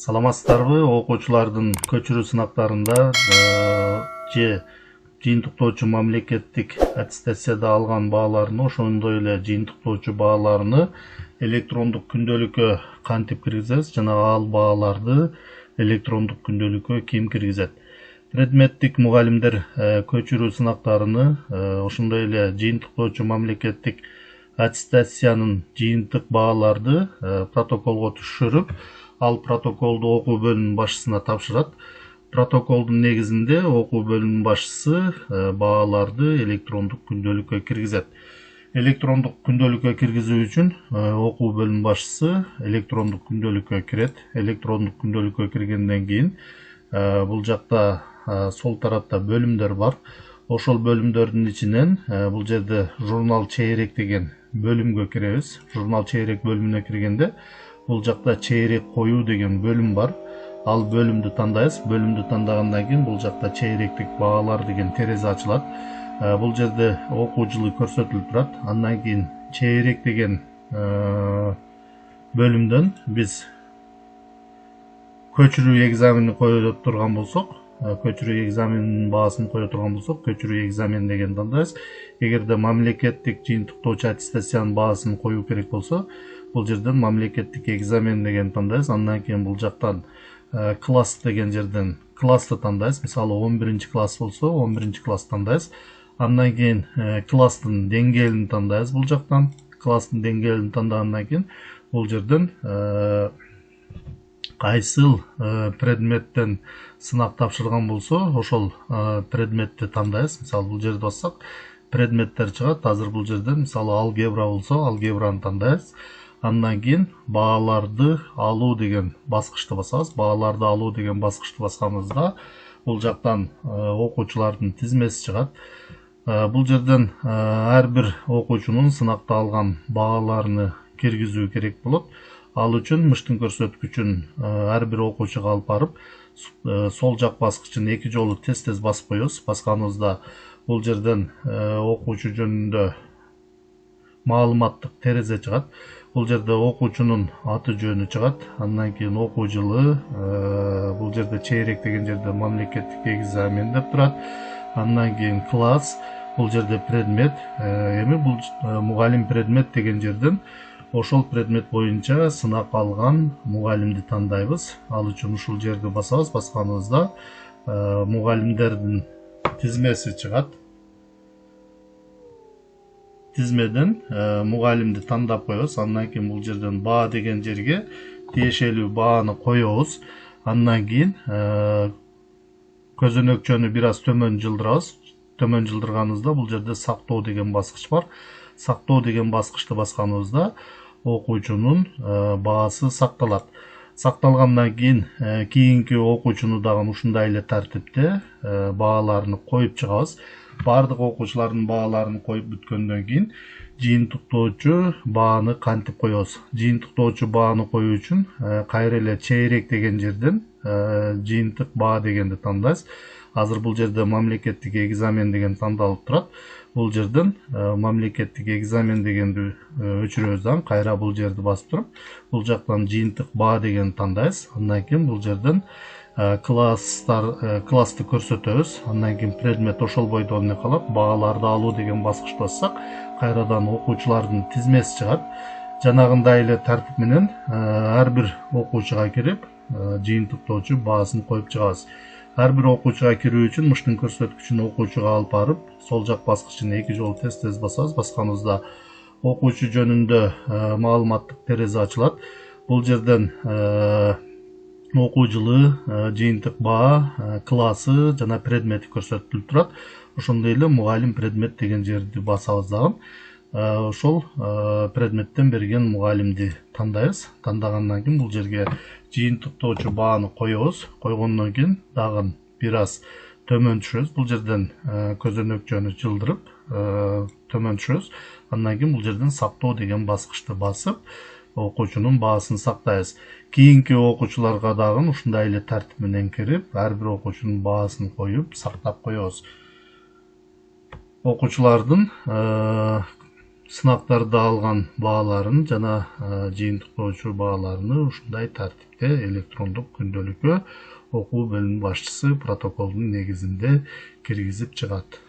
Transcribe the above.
Саламатсыздарбы, окуучулардын көчүрүү сынактарында же жыйынтыктоочу мамлекеттик аттестацияда алган бааларını, ошондой эле жыйынтыктоочу бааларını электрондук күндөлүккө кантип киргизебиз жана ал бааларды электрондук күндөлүккө ким киргизет. Предметтик мугалимдер көчүрүү сынактарını ошондой эле жыйынтыктоочу мамлекеттик аттестациянын жыйынтык бааларды протоколго түшүрүп, ал протоколду окуу бөлүмүнүн башчысына тапшырат. Протоколдун негизинде окуу бөлүмүнүн башчысы бааларды электрондук күндөлүккө киргизет. Электрондук күндөлүккө киргизүү үчүн окуу бөлүмүнүн башчысы электрондук күндөлүккө кирет. Электрондук күндөлүккө киргенден кийин бул жакта сол тарапта бөлүмдөр бар. Ошол бөлүмдөрдүн ичинен бул жерде журнал чейрек деген бөлүмгө киребиз. Журнал чейрек бөлүмүнө киргенде бул жакта чейрек коюу деген бөлүм бар. Ал бөлүмдү тандайбыз. Бөлүмдү тандагандан кийин бул жакта чейректик баалар деген терезе ачылат. Бул жерде окуу жылы көрсөтүлүп турат. Андан кийин чейрек деген бөлүмдөн биз көчүрүү экзаменин кое турган болсок, көчүрүү экзаменинин баасын кое турган болсок, көчүрүү экзамен деген тандайбыз. Эгерде мамлекеттик жыйынтыктоочу аттестациянын баасын коюу керек болсо, бул жерден мамлекеттик экзамен деген тандайбыз. Андан кийин бул жактан класс деген жерден классты тандайбыз. Мисалы 11 класс болсо, 11 класс тандайбыз. Андан кийин класстын деңгээлин тандайбыз бул жактан. Класстын деңгээлин тандагандан кийин бул жерден кайсыл предметтен сынак тапшырган болсо, ошол предметти тандайбыз. Мисалы бул жерди бассак, предметтер чыгат. Азыр бул жерден мисалы алгебра болсо, алгебраны тандайбыз. Андан кийин бааларды алуу деген баскычты басабыз. Бааларды алуу деген баскычты басканыбызда бул жактан окуучулардын тизмеси чыгат. Бул жерден ар бир окуучунун сынакта алган бааларını киргизүү керек болот. Ал үчүн мыштын көрсөткүчүн ар бир окуучуга алып барып, сол жак баскычын 2 жолу тез басып коебуз. Басканыбызда бул жерден окуучу жөнүндө маалыматтык терезе чыгат. Бул жерде окуучунун аты жөнү чыгат. Андан кийин окуу жылы, бул жерде чейрек деген жерде мамлекеттик экзамен деп турат. Андан кийин класс, бул жерде предмет, эми бул мугалим предмет деген жерден ошол предмет боюнча сынак алган мугалимди тандайбыз. Ал үчүн ушул жерди басабыз. Басканыбызда мугалимдердин тизмеси чыгат. Тизмеден мугалимди тандап коебуз. Андан кийин бул жерден баа деген жерге тиешелүү бааны коебуз. Андан кийин көзөнөкчөнү бир аз төмөн жылдырабыз. Төмөн жылдырганыбызда бул жерде сактоо деген баскыч бар. Сактоо деген баскычты басканыбызда окуучунун баасы сакталат. Сакталгандан кийин кийинки окуучуну дагы ушундай эле тартипте бааларını коюп чыгабыз. Бардык окуучулардын бааларын коюп бүткөндөн кийин жыйынтыктоочу бааны кантип коебуз. Жыйынтыктоочу бааны коюу үчүн кайра эле чейрек деген жерден жыйынтык баа дегенди тандайбыз. Азыр бул жерде мамлекеттик экзамен деген тандалып турат. Бул жерден мамлекеттик экзамен дегенди өчүрөбүз. Кайра бул жерди басып туруп, бул жактан жыйынтык баа дегенди тандайбыз. Андан кийин бул жерден классты көрсөтөбүз. Андан кийин предмет ошол бойдо эмне калат. Бааларды алуу деген баскычты бассак, кайрадан окуучулардын тизмеси чыгат. Жанагындай эле тартип менен ар бир окуучуга кирип, жыйынтыктоочу баасын коюп чыгабыз. Ар бир окуучуга кирүү үчүн мыштын көрсөткүчүн окуучуга алып барып, сол жак баскычын 2 жолу тез басабыз. Басканыбызда окуучу жөнүндө маалыматтык терезе ачылат. Бул жерден окуу жылы, жыйынтык баа, классы жана предмети көрсөтүлүп турат. Ошондой эле мугалим предмет деген жерди басабыз дагы. Ошол предметтен берген мугалимди тандайбыз. Тандагандан кийин бул жерге жыйынтыктоочу бааны коебуз. Койгондон кийин дагы бир аз төмөн түшөбүз. Бул жерден көзөнөкчөнү жылдырып төмөн түшөбүз. Андан кийин бул жерден сактоо деген баскычты басып, окуучунун баасын сактайбыз. Кийинки окуучуларга дагы ушундай эле тартип менен кирип, ар бир окуучунун баасын коюп, сактап коебуз. Окуучулардын сынактарда алган бааларын жана жыйынтыктоочу бааларını ушундай тартипте электрондук күндөлүккө окуу бөлүмү башчысы протоколдун негизинде киргизип чыгат.